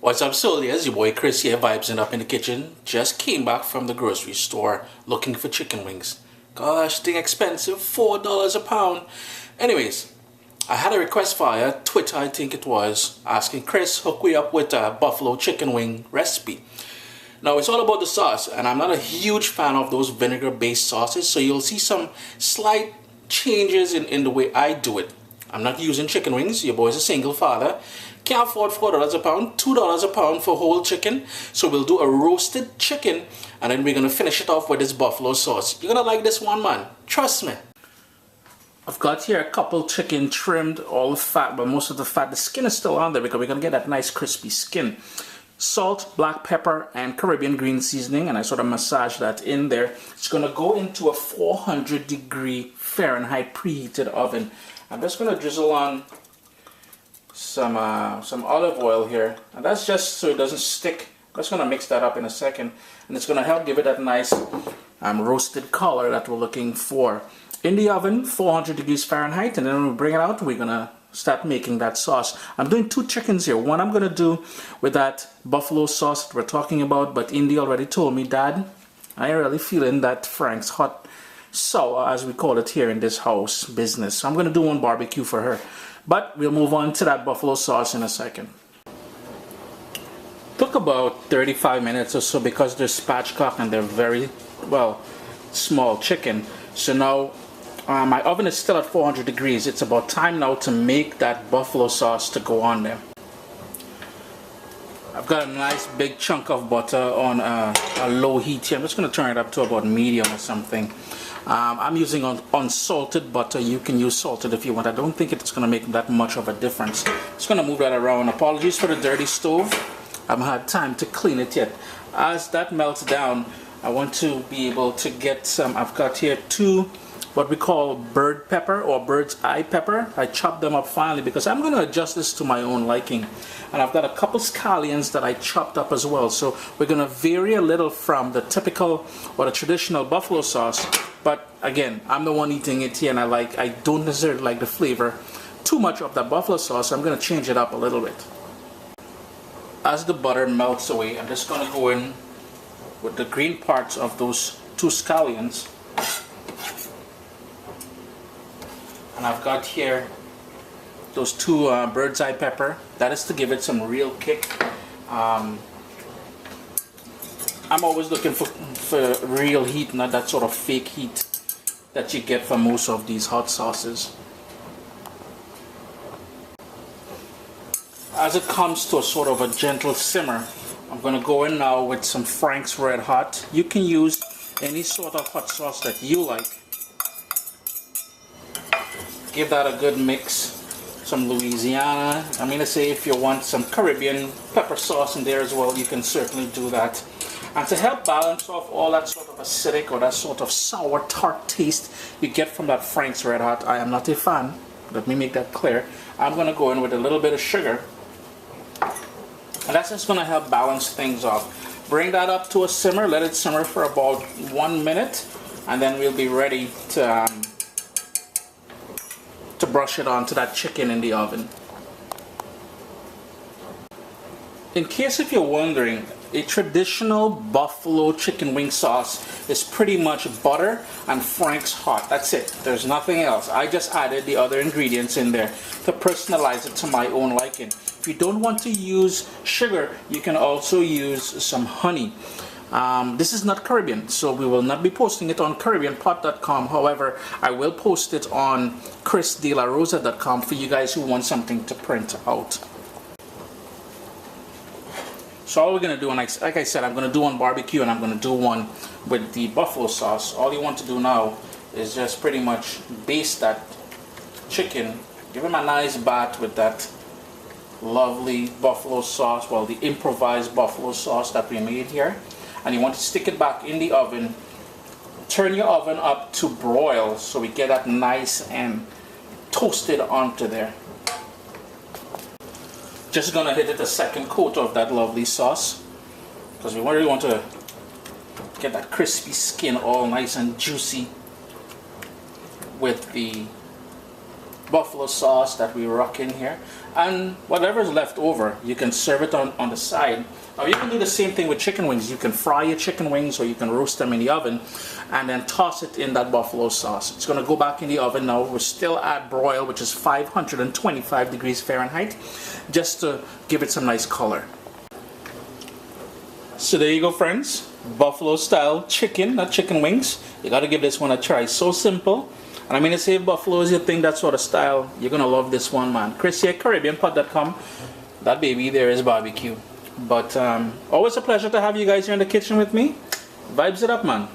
What's up, soldiers? Your boy Chris here, vibesing up in the kitchen. Just came back from the grocery store looking for chicken wings. Gosh, thing expensive, $4 a pound. Anyways, I had a request via Twitter, I think it was, asking Chris, hook me up with a buffalo chicken wing recipe. Now, it's all about the sauce, and I'm not a huge fan of those vinegar-based sauces, so you'll see some slight changes in the way I do it. I'm not using chicken wings. Your boy's a single father. Can't afford $4 a pound, $2 a pound for whole chicken. So we'll do a roasted chicken, and then we're going to finish it off with this buffalo sauce. You're going to like this one, man. Trust me. I've got here a couple chicken trimmed, all the fat, but most of the fat, the skin is still on there because we're going to get that nice crispy skin. Salt, black pepper, and Caribbean green seasoning, and I sort of massage that in there. It's going to go into a 400-degree Fahrenheit preheated oven. I'm just going to drizzle on some olive oil here, and that's just so it doesn't stick. I'm just going to mix that up in a second, and it's going to help give it that nice roasted color that we're looking for. In the oven, 400 degrees Fahrenheit, and then when we bring it out, we're going to start making that sauce. I'm doing two chickens here. One I'm going to do with that buffalo sauce that we're talking about, but Indy already told me, Dad, I ain't really feeling that Frank's hot sour, as we call it here in this house business. So I'm going to do one barbecue for her. But we'll move on to that buffalo sauce in a second. Took about 35 minutes or so because they're spatchcock and they're very, well, small chicken. So now my oven is still at 400 degrees. It's about time now to make that buffalo sauce to go on there. I've got a nice big chunk of butter on a low heat here. I'm just going to turn it up to about medium or something. I'm using unsalted butter. You can use salted if you want. I don't think it's going to make that much of a difference. Just going to move that around. Apologies for the dirty stove. I haven't had time to clean it yet. As that melts down, I want to be able to get some. I've got here two what we call bird pepper or bird's eye pepper. I chopped them up finely because I'm going to adjust this to my own liking. And I've got a couple scallions that I chopped up as well. So we're going to vary a little from the typical or the traditional buffalo sauce. But again, I'm the one eating it here, and I don't necessarily like the flavor too much of that buffalo sauce. So I'm going to change it up a little bit. As the butter melts away, I'm just going to go in with the green parts of those two scallions. And I've got here those two bird's eye pepper. That is to give it some real kick. I'm always looking for real heat, not that sort of fake heat that you get from most of these hot sauces. As it comes to a sort of a gentle simmer, I'm going to go in now with some Frank's Red Hot. You can use any sort of hot sauce that you like. Give that a good mix. Some Louisiana. I'm going to say if you want some Caribbean pepper sauce in there as well, you can certainly do that. And to help balance off all that sort of acidic or that sort of sour tart taste you get from that Frank's Red Hot, I am not a fan. Let me make that clear. I'm going to go in with a little bit of sugar. And that's just going to help balance things off. Bring that up to a simmer. Let it simmer for about 1 minute. And then we'll be ready to brush it onto that chicken in the oven. In case if you're wondering, a traditional buffalo chicken wing sauce is pretty much butter and Frank's Hot. That's it. There's nothing else. I just added the other ingredients in there to personalize it to my own liking. If you don't want to use sugar, you can also use some honey. This is not Caribbean, so we will not be posting it on CaribbeanPot.com. However, I will post it on ChrisDeLaRosa.com for you guys who want something to print out. So all we're going to do, and like I said, I'm going to do one barbecue and I'm going to do one with the buffalo sauce. All you want to do now is just pretty much baste that chicken, give him a nice bath with that lovely buffalo sauce, well, the improvised buffalo sauce that we made here. And you want to stick it back in the oven. Turn your oven up to broil so we get that nice and toasted onto there. Just gonna hit it a second coat of that lovely sauce because we really want to get that crispy skin all nice and juicy with the buffalo sauce that we rock in here, and whatever is left over, you can serve it on the side. Now you can do the same thing with chicken wings. You can fry your chicken wings or you can roast them in the oven and then toss it in that buffalo sauce. It's going to go back in the oven now. We're still at broil, which is 525 degrees Fahrenheit, just to give it some nice color. So there you go, friends. Buffalo style chicken, not chicken wings. You got to give this one a try. So simple. And I mean to say, if buffalo is your thing, that sort of style, you're going to love this one, man. Chris here, CaribbeanPot.com. That baby there is barbecue. But always a pleasure to have you guys here in the kitchen with me. Vibes it up, man.